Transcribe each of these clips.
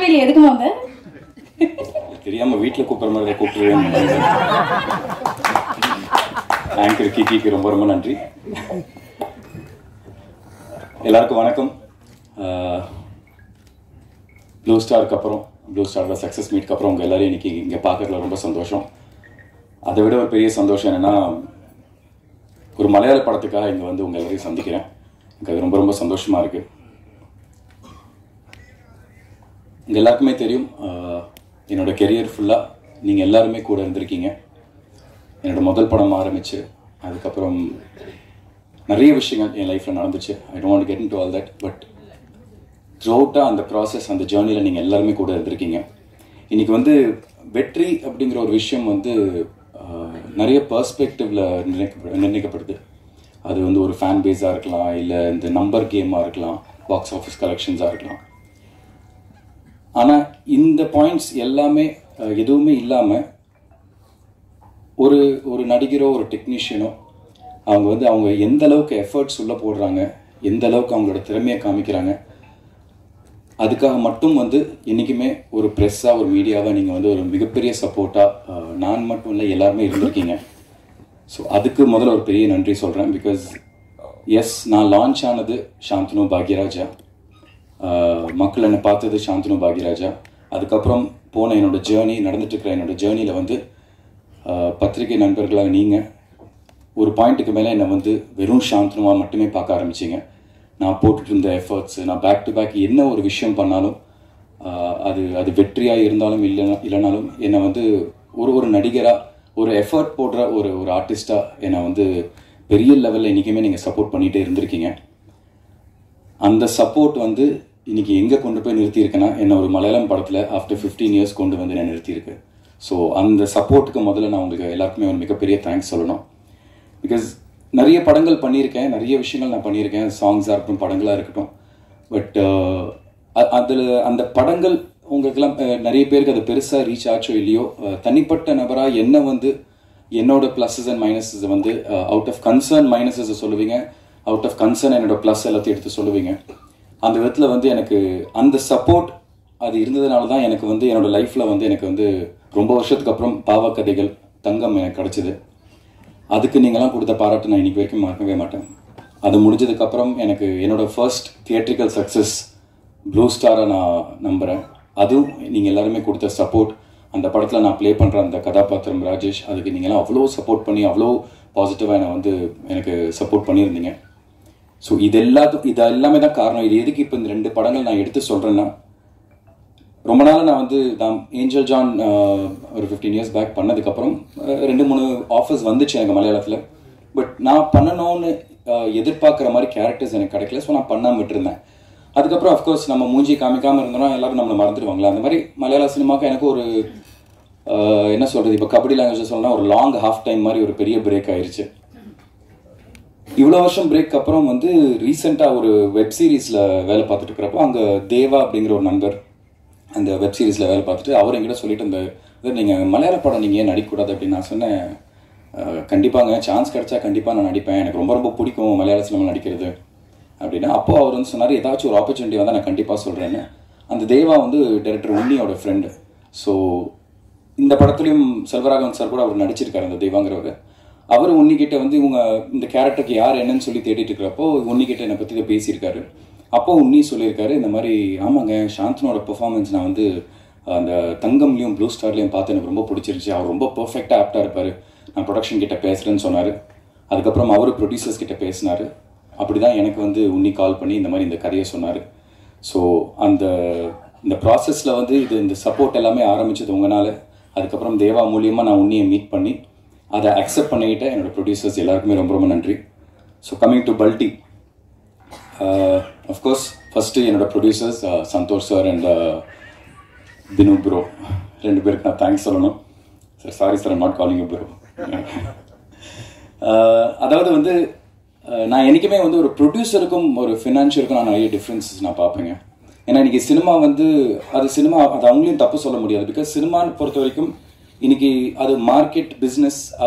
கூப்பிடவே இல்லை, எதுக்குமா அவங்க தெரியாம வீட்டில் கூப்பிட்ற மாதிரி கூப்பிட்டுருவேன். ஆங்கர் கிக்கிக்கு ரொம்ப ரொம்ப நன்றி. எல்லாருக்கும் வணக்கம். ப்ளூ ஸ்டாருக்கு அப்புறம், ப்ளூ ஸ்டாரோட சக்ஸஸ் மீட்க்கு அப்புறம் உங்கள் எல்லாரையும் இன்னைக்கு இங்கே பார்க்கறதுல ரொம்ப சந்தோஷம். அதை விட ஒரு பெரிய சந்தோஷம் என்னென்னா, ஒரு மலையாள படத்துக்காக இங்கே வந்து உங்கள் எல்லாரையும் சந்திக்கிறேன். எனக்கு அது ரொம்ப ரொம்ப சந்தோஷமாக இருக்குது. இங்கே எல்லாருக்குமே தெரியும், என்னோடய கெரியர் ஃபுல்லாக நீங்கள் எல்லாருமே கூட இருந்திருக்கீங்க. என்னோடய முதல் படம் ஆரம்பிச்சு அதுக்கப்புறம் நிறைய விஷயங்கள் என் லைஃப்பில் நடந்துச்சு. I don't want to get into all that. But த்ரூஅவுட்டாக அந்த ப்ராசஸ், அந்த ஜேர்னியில் நீங்கள் எல்லாருமே கூட இருந்திருக்கீங்க. இன்றைக்கி வந்து வெற்றி அப்படிங்கிற ஒரு விஷயம் வந்து நிறைய பெர்ஸ்பெக்டிவில் நிர்ணயிக்கப்படுது. அது வந்து ஒரு ஃபேன் பேஸாக இருக்கலாம், இல்லை இந்த நம்பர் கேமாக இருக்கலாம், பாக்ஸ் ஆஃபீஸ் கலெக்ஷன்ஸாக இருக்கலாம். ஆனால் இந்த பாயிண்ட்ஸ் எல்லாமே எதுவுமே இல்லாமல் ஒரு ஒரு நடிகரோ ஒரு டெக்னீஷியனோ அவங்க எந்த அளவுக்கு எஃபர்ட்ஸ் உள்ளே போடுறாங்க, எந்த அளவுக்கு அவங்களோட திறமையை காமிக்கிறாங்க, அதுக்காக மட்டும் வந்து என்றைக்குமே ஒரு ப்ரெஸ்ஸாக ஒரு மீடியாவாக நீங்கள் வந்து ஒரு மிகப்பெரிய சப்போர்ட்டாக நான் மட்டும் இல்லை எல்லாருமே இருந்திருக்கீங்க. ஸோ அதுக்கு முதல்ல ஒரு பெரிய நன்றி சொல்கிறேன். பிகாஸ் எஸ், நான் லான்ச் ஆனது சாந்தனு பாக்யராஜா, மக்கள் என்னை பார்த்தது சாந்தனு பாக்யராஜா. அதுக்கப்புறம் போன என்னோடய ஜேர்னி, நடந்துட்டுருக்கிற என்னோடய ஜேர்னியில் வந்து பத்திரிகை நண்பர்களாக நீங்கள் ஒரு பாயிண்ட்டுக்கு மேலே என்னை வந்து வெறும் சாந்தனுவாக மட்டுமே பார்க்க ஆரம்பிச்சிங்க. நான் போட்டுட்டு இருந்த எஃபர்ட்ஸு, நான் பேக் டு பேக் என்ன ஒரு விஷயம் பண்ணாலும் அது வெற்றியாக இருந்தாலும் இல்லைனாலும் என்னை வந்து ஒரு நடிகராக, ஒரு எஃபர்ட் போடுற ஒரு ஆர்டிஸ்டாக என்னை வந்து பெரிய லெவலில் இன்றைக்குமே நீங்கள் சப்போர்ட் பண்ணிகிட்டே இருந்திருக்கீங்க. அந்த சப்போர்ட் வந்து இன்றைக்கி எங்கே கொண்டு போய் நிறுத்தியிருக்கேன்னா, என்னை ஒரு மலையாளம் படத்தில் ஆஃப்டர் 15 இயர்ஸ் கொண்டு வந்து நான் நிறுத்தியிருக்கு. ஸோ அந்த சப்போர்ட்டுக்கு முதல்ல நான் உங்களுக்கு எல்லாருக்குமே ஒரு மிகப்பெரிய தேங்க்ஸ் சொல்லணும். பிகாஸ் நிறைய படங்கள் பண்ணியிருக்கேன், நிறைய விஷயங்கள் நான் பண்ணியிருக்கேன், சாங்ஸாக இருக்கட்டும், படங்களாக இருக்கட்டும். பட் அதில் அந்த படங்கள் உங்களுக்கெல்லாம் நிறைய பேருக்கு அது பெருசாக ரீச் ஆச்சோ இல்லையோ, தனிப்பட்ட நபராக என்ன வந்து என்னோட ப்ளஸஸ் அண்ட் மைனஸஸ் வந்து அவுட் ஆஃப் கன்சர்ன் மைனஸஸை சொல்லுவீங்க, அவுட் ஆஃப் கன்சர்ன் என்னோட ப்ளஸ் எல்லாத்தையும் எடுத்து சொல்லுவீங்க. அந்த விதத்தில் வந்து எனக்கு அந்த சப்போர்ட் அது இருந்ததுனால தான் எனக்கு வந்து என்னோடய லைஃப்பில் வந்து எனக்கு வந்து ரொம்ப வருஷத்துக்கு அப்புறம் பாவக்கதைகள், தங்கம் எனக்கு கிடச்சிது. அதுக்கு நீங்களாம் கொடுத்த பாராட்டு நான் இன்றைக்கி வரைக்கும் மறக்கவே மாட்டேன். அது முடிஞ்சதுக்கப்புறம் எனக்கு என்னோடய ஃபர்ஸ்ட் தியேட்ரிக்கல் சக்ஸஸ் ப்ளூ ஸ்டாரை நான் நம்புகிறேன். அதுவும் நீங்கள் எல்லாருமே கொடுத்த சப்போர்ட். அந்த படத்தில் நான் ப்ளே பண்ணுற அந்த கதாபாத்திரம் ராஜேஷ், அதுக்கு நீங்களாம் அவ்வளோ சப்போர்ட் பண்ணி அவ்வளோ பாசிட்டிவாக என்னை வந்து எனக்கு சப்போர்ட் பண்ணியிருந்தீங்க. ஸோ இது எல்லாமே தான் காரணம். இது எதுக்கு இப்போ இந்த 2 படங்கள் நான் எடுத்து சொல்கிறேன்னா, ரொம்ப நாள் நான் வந்து ஏஞ்சல் ஜான் ஒரு 15 இயர்ஸ் பேக் பண்ணதுக்கப்புறம் 2-3 ஆஃபர்ஸ் வந்துச்சு எனக்கு மலையாளத்தில். பட் நான் பண்ணணும்னு எதிர்பார்க்குற மாதிரி கேரக்டர்ஸ் எனக்கு கிடைக்கல. ஸோ நான் பண்ணாமல் விட்டுருந்தேன். அதுக்கப்புறம் அஃப்கோர்ஸ் நம்ம மூஞ்சி காமிக்காமல் இருந்தோம்னா எல்லாரும் நம்மளை மறந்துடுவாங்களா. அந்த மாதிரி மலையாள சினிமாவுக்கு எனக்கு ஒரு என்ன சொல்கிறது, இப்போ கபடி லாங்குவேஜ் சொல்லணும்னா ஒரு லாங் ஹாஃப் டைம் மாதிரி ஒரு பெரிய பிரேக் ஆயிடுச்சு. இவ்வளோ வருஷம் பிரேக் அப்புறம் வந்து ரீசெண்டாக ஒரு வெப் சீரிஸில் வேலை பார்த்துட்டு இருக்கிறப்போ அங்கே தேவா அப்படிங்கிற ஒரு நண்பர் அந்த வெப் சீரிஸில் வேலை பார்த்துட்டு அவர் என்கிட்ட சொல்லிட்டு இருந்தார், நீங்கள் மலையாள படம் நீங்கள் ஏன் நடிக்கக்கூடாது அப்படின்னு. நான் சொன்னேன், கண்டிப்பாங்க, சான்ஸ் கிடச்சா கண்டிப்பாக நான் நடிப்பேன், எனக்கு ரொம்ப ரொம்ப பிடிக்கும் மலையாள சினிமா நடிக்கிறது அப்படின்னா. அப்போது அவர் வந்து சொன்னார், ஏதாச்சும் ஒரு ஆப்பர்ச்சுனிட்டி வந்தால் நான் கண்டிப்பாக சொல்கிறேன்னு. அந்த தேவா வந்து டைரக்டர் உன்னியோட ஃப்ரெண்டு. ஸோ இந்த படத்துலையும் செல்வராகவன் சார் கூட அவர் நடிச்சிருக்காரு. அந்த தேவாங்கிறவர் அவர் உன்னிக்கிட்ட வந்து இவங்க இந்த கேரக்டருக்கு யார் என்னன்னு சொல்லி தேடிட்டு இருக்கிறப்போ உன்னிக்கிட்ட என்னை பற்றி இதை பேசியிருக்காரு. அப்போ உன்னி சொல்லியிருக்காரு, இந்த மாதிரி ஆமாங்க, சாந்தனோட பெர்ஃபார்மன்ஸ் நான் வந்து அந்த தங்கம்லையும் ப்ளூ ஸ்டார்லையும் பார்த்து எனக்கு ரொம்ப பிடிச்சிருச்சு, அவர் ரொம்ப பர்ஃபெக்டாக ஆப்டாக இருப்பார், நான் ப்ரொடக்ஷன் கிட்ட பேசுகிறேன்னு சொன்னார். அதுக்கப்புறம் அவர் ப்ரொடியூசர்ஸ் கிட்ட பேசினார். அப்படி தான் எனக்கு வந்து உன்னி கால் பண்ணி இந்த மாதிரி இந்த கதையை சொன்னார். ஸோ இந்த ப்ராசஸில் வந்து இந்த சப்போர்ட் எல்லாமே ஆரம்பித்தது உங்களால். அதுக்கப்புறம் தேவா மூலியமாக நான் உன்னியை மீட் பண்ணி அதை அக்செப்ட் பண்ணிக்கிட்டேன். என்னோடய ப்ரொடியூசர்ஸ் எல்லாருக்குமே ரொம்ப ரொம்ப நன்றி. So coming to Balti, of course first என்னோடய producers Santhosh sir and Dinu bro, 2 பேருக்கு நான் தேங்க்ஸ் சொல்லணும். Sir sorry sir, I'm not calling you bro. அதாவது வந்து நான் என்றைக்குமே வந்து ஒரு ப்ரொடியூசருக்கும் ஒரு ஃபினான்ஷியலுக்கும் நான் நிறைய டிஃப்ரென்சஸ் நான் பார்ப்பேங்க. ஏன்னா இன்றைக்கி சினிமா வந்து அது அவங்களையும் தப்பு சொல்ல முடியாது. பிகாஸ் சினிமான்னு பொறுத்த வரைக்கும் இன்றைக்கி அது மார்க்கெட் பிஸ்னஸ்,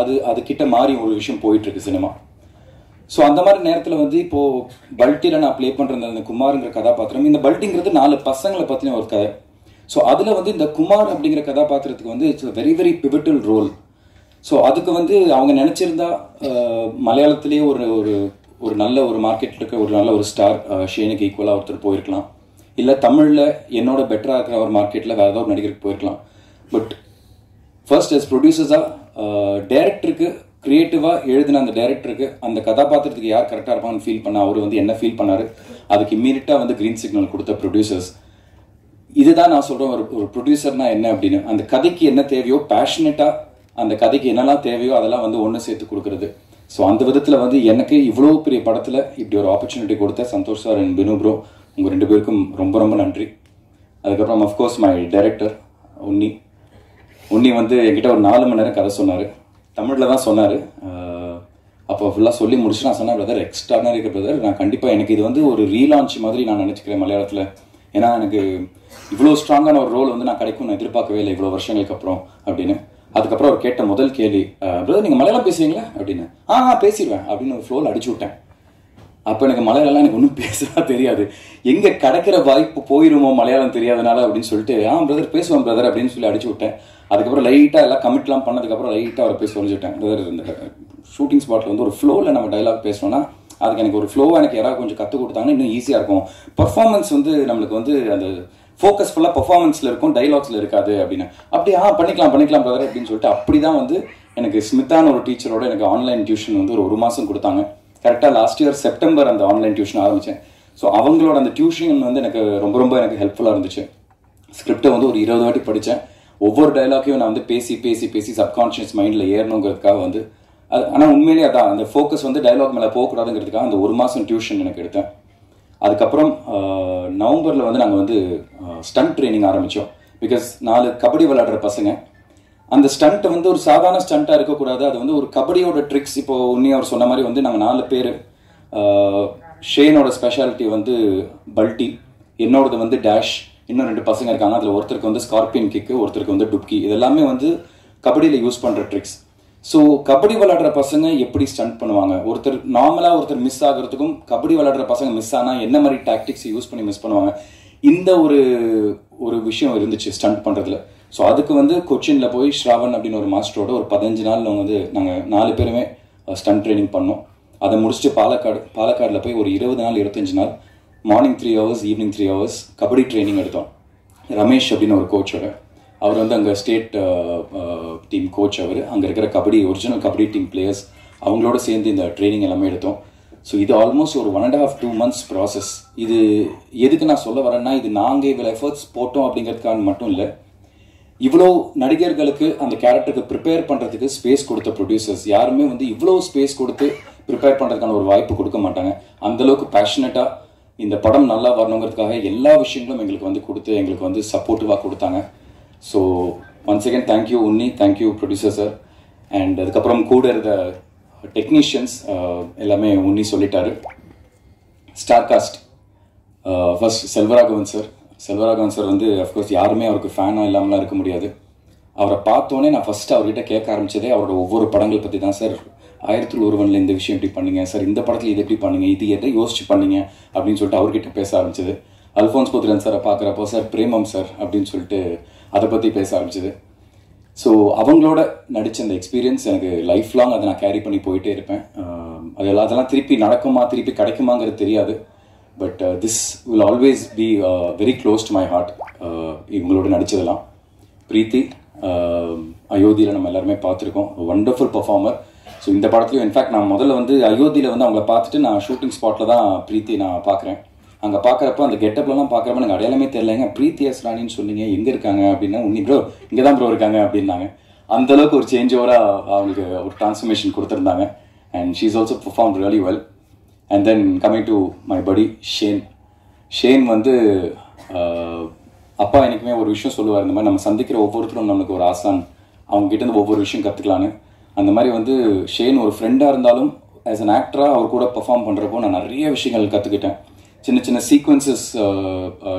அது கிட்ட மாறி ஒரு விஷயம் போயிட்டுருக்கு சினிமா. ஸோ அந்த மாதிரி நேரத்தில் வந்து இப்போது பல்ட்டியில் நான் ப்ளே பண்ணுற அந்த குமாருங்கிற கதாபாத்திரம், இந்த பல்ட்டிங்கிறது 4 பசங்களை பற்றின ஒரு கதை. ஸோ அதில் வந்து இந்த குமார் அப்படிங்கிற கதாபாத்திரத்துக்கு வந்து it's very very pivotal role. So அதுக்கு வந்து அவங்க நினச்சிருந்தா மலையாளத்திலேயே ஒரு ஒரு ஒரு நல்ல ஒரு மார்க்கெட்டில் இருக்க ஒரு நல்ல ஒரு ஸ்டார் ஷேனுக்கு ஈக்குவலாக ஒருத்தர் போயிருக்கலாம். இல்லை தமிழில் என்னோட பெட்டராக இருக்கிற ஒரு மார்க்கெட்டில் வேறு ஏதாவது ஒரு நடிகருக்கு போயிருக்கலாம். பட் ஃபர்ஸ்ட் as ப்ரொடியூசர்ஸாக டைரக்டருக்கு க்ரியேட்டிவாக எழுதின அந்த டைரக்டருக்கு அந்த கதாபாத்திரத்துக்கு யார் கரெக்டாக இருப்பாங்கன்னு ஃபீல் பண்ண அவர் வந்து என்ன ஃபீல் பண்ணார், அதுக்கு இம்மீடியட்டாக வந்து க்ரீன் சிக்னல் கொடுத்த ப்ரொடியூசர்ஸ். இதுதான் நான் சொல்கிறேன் ஒரு ப்ரொடியூசர்னா என்ன அப்படின்னு. அந்த கதைக்கு என்ன தேவையோ பேஷனேட்டாக அந்த கதைக்கு என்னெல்லாம் தேவையோ அதெல்லாம் வந்து ஒன்று சேர்த்து கொடுக்குறது. ஸோ அந்த விதத்தில் வந்து எனக்கு இவ்வளோ பெரிய படத்தில் இப்படி ஒரு ஆப்பர்ச்சுனிட்டி கொடுத்த Santhosh sir and Binu bro, உங்கள் 2 பேருக்கும் ரொம்ப ரொம்ப நன்றி. அதுக்கப்புறம் அஃப்கோர்ஸ் மை டைரக்டர் உன்னி வந்து என்கிட்ட ஒரு 4 மணி நேரம் கதை சொன்னார். தமிழில் தான் சொன்னார். அப்போ ஃபுல்லாக சொல்லி முடிச்சு நான் சொன்னேன், பிரதர் எக்ஸ்ட்ரானரி பிரதர், நான் கண்டிப்பாக எனக்கு இது வந்து ஒரு ரீலான்ச் மாதிரி நான் நினச்சிக்கிறேன் மலையாளத்தில். ஏன்னா எனக்கு இவ்வளோ ஸ்ட்ராங்கான ஒரு ரோல் வந்து நான் கிடைக்கும் நான் எதிர்பார்க்கவே இல்லை இவ்வளோ வருஷங்களுக்கு அப்புறம் அப்படின்னு. அதுக்கப்புறம் அவர் கேட்ட முதல் கேள்வி, பிரதர் நீங்கள் மலையாளம் பேசுவீங்களா அப்படின்னு. பேசிடுவேன் அப்படின்னு ஒரு ஃப்ளோவில் அடிச்சு விட்டேன். அப்போ எனக்கு மலையாளம்லாம் எனக்கு ஒன்றும் பேசவா தெரியாது. எங்கே கிடைக்கிற வாய்ப்பு போயிருமோ மலையாளம் தெரியாதனால அப்படின்னு சொல்லிட்டு பிரதர் பேசுவேன் பிரதர் அப்படின்னு சொல்லி அடிச்சு விட்டேன். அதுக்கப்புறம் லைட்டாக எல்லாம் கமிட்லாம் பண்ணதுக்கப்புறம் லைட்டாக அவரை பேச சொல்லிச்சுட்டேன். பிரதர் இந்த ஷூட்டிங் ஸ்பாட்டில் வந்து ஒரு ஃப்ளோவில் நம்ம டைலாக் பேசணும்னா அதுக்கு எனக்கு ஒரு ஃப்ளோவாக எனக்கு யாராவது கொஞ்சம் கற்றுக் கொடுத்தாங்கன்னா இன்னும் ஈஸியாக இருக்கும். பர்ஃபார்மன்ஸ் வந்து நம்மளுக்கு வந்து அந்த ஃபோக்கஸ் ஃபுல்லாக பர்ஃபார்மன்ஸில் இருக்கும், டைலாக்ஸில் இருக்காது அப்படின்னு. அப்படி பண்ணிக்கலாம் பிரதர் அப்படின்னு சொல்லிட்டு அப்படி தான் வந்து எனக்கு ஸ்மித்தான ஒரு டீச்சரோட எனக்கு ஆன்லைன் டியூஷன் வந்து ஒரு 1 மாதம் கொடுத்தாங்க. கரெக்டாக லாஸ்ட் இயர் செப்டம்பர் அந்த ஆன்லைன் டியூஷன் ஆரம்பித்தேன். ஸோ அவங்களோட அந்த டியூஷன் வந்து எனக்கு ரொம்ப ரொம்ப எனக்கு ஹெல்ப்ஃபுல்லாக இருந்துச்சு. ஸ்கிரிப்டை வந்து ஒரு 20 வாட்டி படித்தேன். ஒவ்வொரு டைலாக்கையும் நான் வந்து பேசி சப்கான்ஷியஸ் மைண்டில் ஏறணுங்கிறதுக்காக வந்து அது. ஆனால் உண்மையிலேயே அதான் அந்த ஃபோக்கஸ் வந்து டைலாக் மேலே போகக்கூடாதுங்கிறதுக்காக அந்த 1 மாதம் டியூஷன் எனக்கு எடுத்தேன். அதுக்கப்புறம் நவம்பரில் வந்து நாங்கள் வந்து ஸ்டண்ட் ட்ரைனிங் ஆரம்பித்தோம். பிகாஸ் 4 கபடி விளையாடுற பசங்க. அந்த ஸ்டண்ட் வந்து ஒரு சாதாரண ஸ்டண்ட்டாக இருக்கக்கூடாது, அது வந்து ஒரு கபடியோட ட்ரிக்ஸ். இப்போ உன்னி அவர் சொன்ன மாதிரி வந்து நாங்கள் 4 பேர். ஷேனோட ஸ்பெஷாலிட்டி வந்து பல்ட்டி, என்னோடது வந்து டேஷ், இன்னும் 2 பசங்க இருக்காங்க. அதில் ஒருத்தருக்கு வந்து ஸ்கார்பியன் கிக்கு, ஒருத்தருக்கு வந்து டுப்கி. இதெல்லாமே வந்து கபடியில் யூஸ் பண்ணுற ட்ரிக்ஸ். ஸோ கபடி விளையாடுற பசங்க எப்படி ஸ்டண்ட் பண்ணுவாங்க, ஒருத்தர் மிஸ் ஆகிறதுக்கும் கபடி விளையாடுற பசங்க மிஸ் ஆனால் என்ன மாதிரி டாக்டிக்ஸ் யூஸ் பண்ணி மிஸ் பண்ணுவாங்க, இந்த ஒரு விஷயம் இருந்துச்சு ஸ்டண்ட் பண்ணுறதுல. ஸோ அதுக்கு வந்து கொச்சினில் போய் ஸ்ராவன் அப்படின்னு ஒரு மாஸ்டரோட ஒரு 15 நாள் வந்து நாங்கள் 4 பேருமே ஸ்டண்ட் ட்ரைனிங் பண்ணோம். அதை முடிச்சுட்டு பாலக்காடில் போய் ஒரு 20 நாள் 25 நாள் morning 3 hours evening 3 hours kabaddi training எடுத்தோம். ரமேஷ் அப்படின்னு ஒரு கோச்சோட, அவர் வந்து அங்கே ஸ்டேட் டீம் கோச். அவர் அங்கே இருக்கிற ஒரிஜினல் கபடி டீம் பிளேயர்ஸ் அவங்களோட சேர்ந்து இந்த ட்ரைனிங் எல்லாமே எடுத்தோம். ஸோ இது ஆல்மோஸ்ட் ஒரு 1.5-2 months ப்ராசஸ். இது எதுக்கு நான் சொல்ல வரேன்னா, இது நாங்கள் இவ்வளோ எஃபர்ட்ஸ் போட்டோம் அப்படிங்கிறதுக்காக மட்டும் இல்லை, இவ்வளோ நடிகர்களுக்கு அந்த கேரக்டருக்கு ப்ரிப்பேர் பண்ணுறதுக்கு ஸ்பேஸ் கொடுத்த ப்ரொடியூசர்ஸ் யாருமே வந்து இவ்வளோ ஸ்பேஸ் கொடுத்து ப்ரிப்பேர் பண்ணுறதுக்கான ஒரு வாய்ப்பு கொடுக்க மாட்டாங்க. அந்தளவுக்கு பேஷனட்டாக இந்த படம் நல்லா வரணுங்கிறதுக்காக எல்லா விஷயங்களும் எங்களுக்கு வந்து கொடுத்து எங்களுக்கு வந்து சப்போர்ட்டிவாக கொடுத்தாங்க. So once again thank you Unni, thank you producer sir. And அதுக்கப்புறம் கூட இருந்த டெக்னீஷியன்ஸ் எல்லாமே உன்னி சொல்லிட்டாரு. Star cast first Selvaraghavan sir வந்து அஃப்கோர்ஸ் யாருமே அவருக்கு ஃபேனாக இல்லாமலாம் இருக்க முடியாது. அவரை பார்த்தோன்னே நான் ஃபஸ்ட்டு அவர்கிட்ட கேட்க ஆரம்பித்ததே அவரோட ஒவ்வொரு படங்கள் பற்றி தான். சார் 1001 இந்த விஷயம் எப்படி பண்ணீங்க சார், இந்த படத்தில் இது எப்படி பண்ணீங்க, இது எதை யோசிச்சு பண்ணீங்க அப்படின்னு சொல்லிட்டு அவர்கிட்ட பேச ஆரம்பிச்சது. அல்ஃபோன்ஸ் புத்திரன் சாரை பார்க்குறப்போ சார் பிரேமம் சார் அப்படின்னு சொல்லிட்டு அதை பற்றி பேச ஆரம்பிச்சது. ஸோ அவங்களோட நடித்த அந்த எக்ஸ்பீரியன்ஸ் எனக்கு லைஃப் லாங் அதை நான் கேரி பண்ணி போயிட்டே இருப்பேன். அதெல்லாம் திருப்பி நடக்குமா திருப்பி கிடைக்குமாங்கிறது தெரியாது. But this will always be very close to my heart. இவங்களோட நடித்ததெல்லாம் பிரீத்தி அயோத்தியில் நம்ம எல்லாருமே பார்த்துருக்கோம், வண்டர்ஃபுல் பர்ஃபார்மர். ஸோ இந்த படத்துலையும் இன்ஃபேக்ட் நான் முதல்ல வந்து அயோத்தியில் வந்து அவங்கள பார்த்துட்டு நான் ஷூட்டிங் ஸ்பாட்டில் தான் பிரீத்தி நான் பார்க்குறேன். அங்கே பார்க்குறப்ப அந்த கெட்டப்லாம் பார்க்குறப்ப எனக்கு அடையாளமே தெரியலைங்க. பிரீத்தி எஸ் ராணின்னு சொன்னீங்க, எங்கே இருக்காங்க அப்படின்னா, உன்னி ப்ரோ இங்கே தான் ப்ரோ இருக்காங்க அப்படின்னாங்க. அந்தளவுக்கு ஒரு சேஞ்ச் ஓவராக அவங்களுக்கு ஒரு டிரான்ஸ்ஃபர்மேஷன் கொடுத்துருந்தாங்க. And she is also perform really well. And then coming to my படி ஷேன் வந்து அப்பா எனக்குமே ஒரு விஷயம் சொல்லுவார், இந்த மாதிரி நம்ம சந்திக்கிற ஒவ்வொருத்தரும் நமக்கு ஒரு ஆசான், அவங்ககிட்ட இருந்து ஒவ்வொரு விஷயம் கற்றுக்கலான்னு. அந்த மாதிரி வந்து ஷேன் ஒரு ஃப்ரெண்டாக இருந்தாலும் ஆஸ் அன் ஆக்டராக அவர் கூட பெர்ஃபார்ம் பண்ணுறப்போ நான் நிறைய விஷயங்கள் கற்றுக்கிட்டேன். சின்ன சின்ன சீக்வன்சஸ்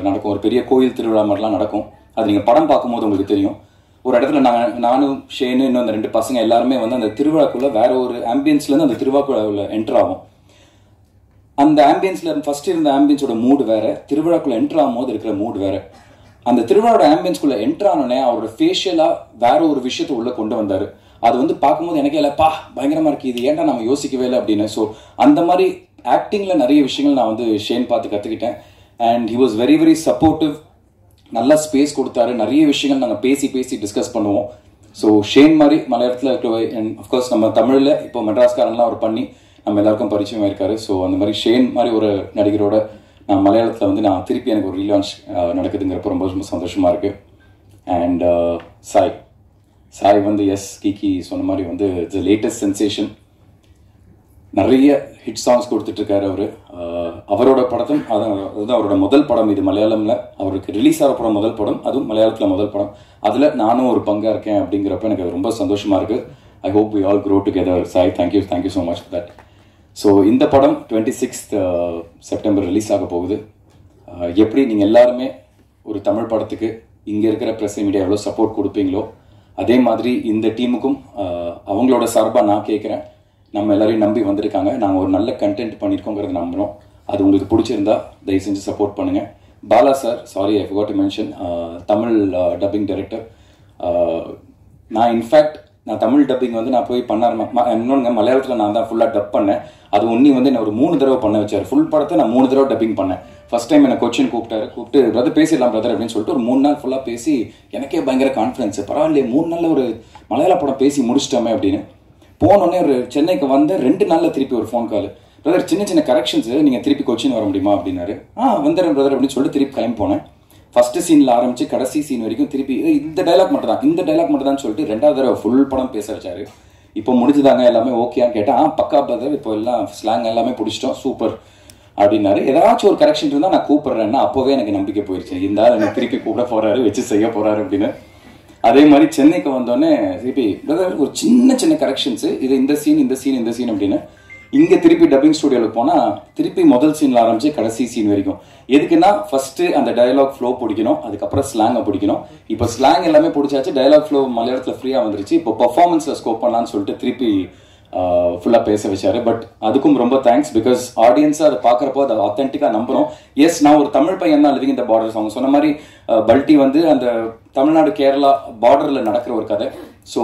நடக்கும், ஒரு பெரிய கோயில் திருவிழா மாதிரிலாம் நடக்கும். அது நீங்கள் படம் பார்க்கும்போது உங்களுக்கு தெரியும். ஒரு இடத்துல நானும் ஷேனு இன்னும் அந்த 2 பசங்க எல்லாருமே வந்து அந்த திருவிழாக்குள்ளே வேற ஒரு ஆம்பியன்ஸ்லேருந்து அந்த திருவிழாக்குள்ள என்டர் ஆகும். அந்த ஆம்பியன்ஸில் ஃபர்ஸ்ட் இருந்த ஆம்பியன்ஸோட மூடு வேறு, திருவிழாக்குள்ளே என்டர் ஆகும் போது இருக்கிற மூடு வேறு. அந்த திருவிழாவோட ஆம்பியன்ஸ்குள்ளே என்ட்ரு ஆனோடனே அவரோட ஃபேஷியலாக வேற ஒரு விஷயத்தை உள்ளே கொண்டு வந்தார். அது வந்து பார்க்கும்போது எனக்கே இல்லைப்பா பயங்கரமாக இருக்குது, இது ஏன்டா நம்ம யோசிக்கவே இல்லை அப்படின்னு. ஸோ அந்த மாதிரி ஆக்டிங்கில் நிறைய விஷயங்கள் நான் வந்து ஷேன் பார்த்து கற்றுக்கிட்டேன். And he was very very supportive. நல்லா ஸ்பேஸ் கொடுத்தாரு. நிறைய விஷயங்கள் நாங்கள் பேசி டிஸ்கஸ் பண்ணுவோம். ஸோ ஷேன் மாதிரி மலையாளத்தில் இருக்கிற அண்ட் அஃப்கோர்ஸ் நம்ம தமிழில் இப்போ மெட்ராஸ்காரன்லாம் அவர் பண்ணி நம்ம எல்லாருக்கும் பரிச்சயமாக இருக்காரு. ஸோ அந்த மாதிரி ஷேன் மாதிரி ஒரு நடிகரோட நான் மலையாளத்தில் வந்து நான் திருப்பி எனக்கு ஒரு ரீலான்ச் நடக்குதுங்கிறப்ப ரொம்ப ரொம்ப சந்தோஷமாக இருக்குது. அண்ட் சாய் வந்து கீகி சொன்ன மாதிரி வந்து இட்ஸ் லேட்டஸ்ட் சென்சேஷன். நிறைய ஹிட் சாங்ஸ் கொடுத்துட்ருக்காரு அவர். அவரோட படத்தும் அதுதான் அவரோட முதல் படம். இது மலையாளமில் அவருக்கு ரிலீஸ் ஆகிற படம் முதல் படம், அதுவும் மலையாளத்தில் முதல் படம். அதில் நானும் ஒரு பங்காக இருக்கேன் அப்படிங்கிறப்ப எனக்கு ரொம்ப சந்தோஷமாக இருக்குது. I hope we all grow together. Sai, thank you so much for that. So இந்த படம் 26th செப்டம்பர் ரிலீஸ் ஆக போகுது. எப்படி நீங்கள் எல்லாருமே ஒரு தமிழ் படத்துக்கு இங்கே இருக்கிற ப்ரெஸ் மீடியா எவ்வளோ சப்போர்ட் கொடுப்பீங்களோ அதே மாதிரி இந்த டீமுக்கும் அவங்களோட சார்பாக நான் கேட்குறேன். நம்ம எல்லாரையும் நம்பி வந்திருக்காங்க. நாங்கள் ஒரு நல்ல கண்டென்ட் பண்ணியிருக்கோங்கிறத நம்புகிறோம். அது உங்களுக்கு பிடிச்சிருந்தா தயவு செஞ்சு சப்போர்ட் பண்ணுங்கள். Bala sir, sorry I forgot to mention, Tamil dubbing director. நான் இன்ஃபேக்ட் தமிழ் டப்பிங் வந்து நான் போய் இன்னொன்று மலையாளத்தில் நான் தான் ஃபுல்லாக டப் பண்ணேன். அது வந்து என்ன ஒரு 3 தடவை பண்ண வச்சார். ஃபுல் படத்தை நான் 3 தடவை டப்பிங் பண்ணேன். ஃபர்ஸ்ட் டைம் என்னை கொச்சின் கூப்பிட்டு பிரதர் பேசிடலாம் பிரதர் அப்படின்னு சொல்லிட்டு ஒரு 3 நாள் ஃபுல்லாக பேசி எனக்கே பயங்கர கான்ஃபிடன்ஸ். பரவாயில்லையே 3 நாளில் ஒரு மலையாள படம் பேசி முடிச்சிட்டோமே அப்படின்னு. போனோடனே ஒரு சென்னைக்கு வந்து 2 நாளில் திருப்பி ஒரு ஃபோன் கால், பிரதர் சின்ன கரெக்ஷன்ஸ் நீங்கள் திருப்பி கொச்சின் வர முடியுமா அப்படின்னாரு. வந்துடுறேன் பிரதர் அப்படின்னு சொல்லிட்டு திருப்பி கிளம்பி போனேன். ஃபர்ஸ்ட் சீனில் ஆரம்பிச்சு கடைசி சீன் வரைக்கும் திருப்பி இந்த டைலாக் மட்டும் தான் சொல்லிட்டு 2வது தடவை ஃபுல் படம் பேச வச்சாரு. இப்போ முடிஞ்சுதாங்க எல்லாமே ஓகேன்னு கேட்டால் பக்கா பிரதர் இப்போ எல்லாம் ஸ்லாங் எல்லாமே பிடிச்சிட்டோம் சூப்பர் அப்படின்னாரு. ஏதாச்சும் ஒரு கரெக்ஷன் இருந்தால் நான் கூப்பிட்றேன்னா அப்போவே எனக்கு நம்பிக்கை போயிடுச்சு. இருந்தாலும் எனக்கு திருப்பி கூப்பிட போகிறாரு, வச்சு செய்ய போகிறாரு அப்படின்னு. அதே மாதிரி சென்னைக்கு வந்தோடனே திருப்பி பிரதர் ஒரு சின்ன கரெக்ஷன்ஸு, இது இந்த சீன் அப்படின்னு. இங்கே திருப்பி டப்பிங் ஸ்டுடியோவில் போனால் திருப்பி முதல் சீனில் ஆரம்பிச்சு கடைசி சீன் வரைக்கும். எதுக்குன்னா ஃபர்ஸ்ட்டு அந்த டயலாக் ஃப்ளோ பிடிக்கணும், அதுக்கப்புறம் ஸ்லாங்கை பிடிக்கணும். இப்போ ஸ்லாங் எல்லாமே பிடிச்சாச்சு, டயலாக் ஃப்ளோ மலையாளத்தில் ஃப்ரீயாக வந்துருச்சு. இப்போ பர்ஃபார்மன்ஸில் ஸ்கோப் பண்ணலான்னு சொல்லிட்டு திருப்பி ஃபுல்லாக பேச வச்சாரு. பட் அதுக்கும் ரொம்ப தேங்க்ஸ். பிகாஸ் ஆடியன்ஸை அதை பார்க்குறப்போ அதை ஆத்தென்டிக்காக நம்புகிறோம். எஸ், நான் ஒரு தமிழ் பையன் தான் லிவிங் இந்த பார்டர்ஸ். அவங்க சொன்ன மாதிரி பல்ட்டி வந்து அந்த தமிழ்நாடு கேரளா பார்டரில் நடக்கிற ஒரு கதை. ஸோ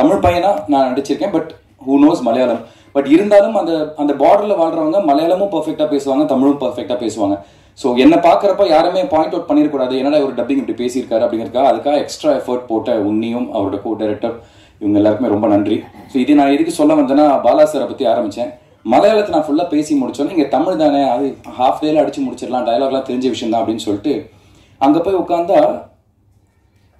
தமிழ் பையனாக நான் நடிச்சிருக்கேன். But who knows Malayalam. But இருந்தாலும் அந்த பார்டரில் வாழ்றவங்க மலையாளமும் பர்ஃபெக்டாக பேசுவாங்க, தமிழும் பர்ஃபெக்டாக பேசுவாங்க. ஸோ என்னை பார்க்குறப்ப யாருமே பாயிண்ட் அவுட் பண்ணிடக்கூடாது, என்னடா ஒரு டப்பிங் இப்படி பேசியிருக்காரு அப்படிங்கிறதுக்காக அதுக்காக எக்ஸ்ட்ரா எஃபர்ட் போட்ட உன்னியும் அவரோட கோ டைரக்டர் இவங்க எல்லாருக்குமே ரொம்ப நன்றி. ஸோ இது நான் எதுக்கு சொல்ல வந்தேன்னா பாலா சாரை பற்றி ஆரம்பித்தேன். மலையாளத்தை நான் ஃபுல்லாக பேசி முடிச்சோன்னே இங்கே தமிழ் தானே, அது ஹாஃப் டேல அடிச்சு முடிச்சிடலாம், டைலாக்லாம் தெரிஞ்ச விஷயம் தான் அப்படின்னு சொல்லிட்டு அங்கே போய் உட்காந்தா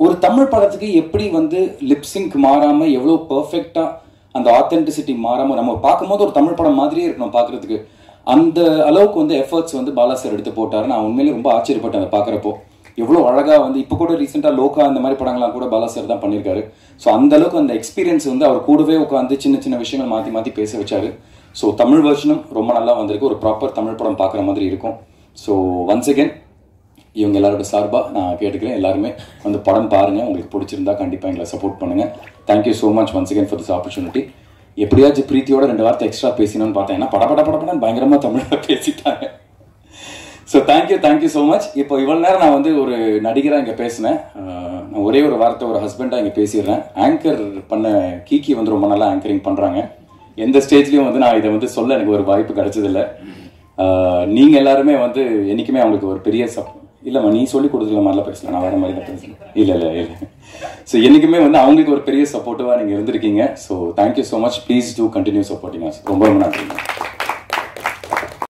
ஒரு தமிழ் படத்துக்கு எப்படி வந்து லிப்சிங்க் மாறாமல் எவ்வளோ பர்ஃபெக்டாக அந்த ஆத்தென்டிசிட்டி மாறாமல் நம்ம பார்க்கும்போது ஒரு தமிழ் படம் மாதிரியே இருக்கணும் பார்க்குறதுக்கு. அந்த அளவுக்கு வந்து எஃபர்ட்ஸ் வந்து பாலா சார் எடுத்து போட்டார். நான் உண்மையிலே ரொம்ப ஆச்சரியப்பட்டேன் அதை பார்க்குறப்போ. எவ்வளோ அழகாக வந்து இப்போ கூட ரீசெண்டாக லோகா அந்த மாதிரி படங்கள்லாம் கூட பாலா சார் தான் பண்ணியிருக்காரு. ஸோ அந்த அளவுக்கு அந்த எக்ஸ்பீரியன்ஸ் வந்து அவர் கூடவே உட்காந்து சின்ன விஷயங்கள் மாற்றி பேச வச்சாரு. ஸோ தமிழ் வெர்ஷனும் ரொம்ப நல்லா வந்திருக்கு. ஒரு ப்ராப்பர் தமிழ் படம் பார்க்குற மாதிரி இருக்கும். ஸோ ஒன்ஸ் அகேன் இவங்க எல்லாரோட சார்பாக நான் கேட்டுக்கிறேன், எல்லாருமே வந்து படம் பாருங்கள். உங்களுக்கு பிடிச்சிருந்தா கண்டிப்பாக எங்களை சப்போர்ட் பண்ணுங்கள். Thank you so much once again for this opportunity. எப்படியாச்சும் பிரீத்தியோட 2 வார்த்தை எக்ஸ்ட்ரா பேசினோன்னு பார்த்தேன். ஏன்னா படப்படன்னு பயங்கரமாக தமிழில் பேசிட்டாங்க. So thank you so much. இப்போ இவ்வளோ நேரம் நான் வந்து ஒரு நடிகராக இங்கே பேசினேன். நான் ஒரே ஒரு வார்த்தை ஒரு ஹஸ்பண்டாக இங்கே பேசிடுறேன். ஆங்கர் பண்ண கீகி வந்து ரொம்ப நல்லா ஆங்கரிங் பண்ணுறாங்க. எந்த ஸ்டேஜ்லேயும் வந்து நான் இதை வந்து சொல்ல எனக்கு ஒரு வாய்ப்பு கிடைச்சதில்லை. நீங்கள் எல்லாருமே வந்து என்றைக்குமே அவங்களுக்கு ஒரு பெரிய இல்லைம்மா நீ சொல்லி கொடுத்துருக்க மாதிரிலாம் பேசல, நான் வேறு மாதிரி தான் பேசுகிறேன். இல்லை. ஸோ என்றைக்குமே வந்து அவங்களுக்கு ஒரு பெரிய சப்போர்ட்டிவாக நீங்கள் இருந்திருக்கீங்க. So thank you so much. Please do continue supporting us. ரொம்ப நன்றி.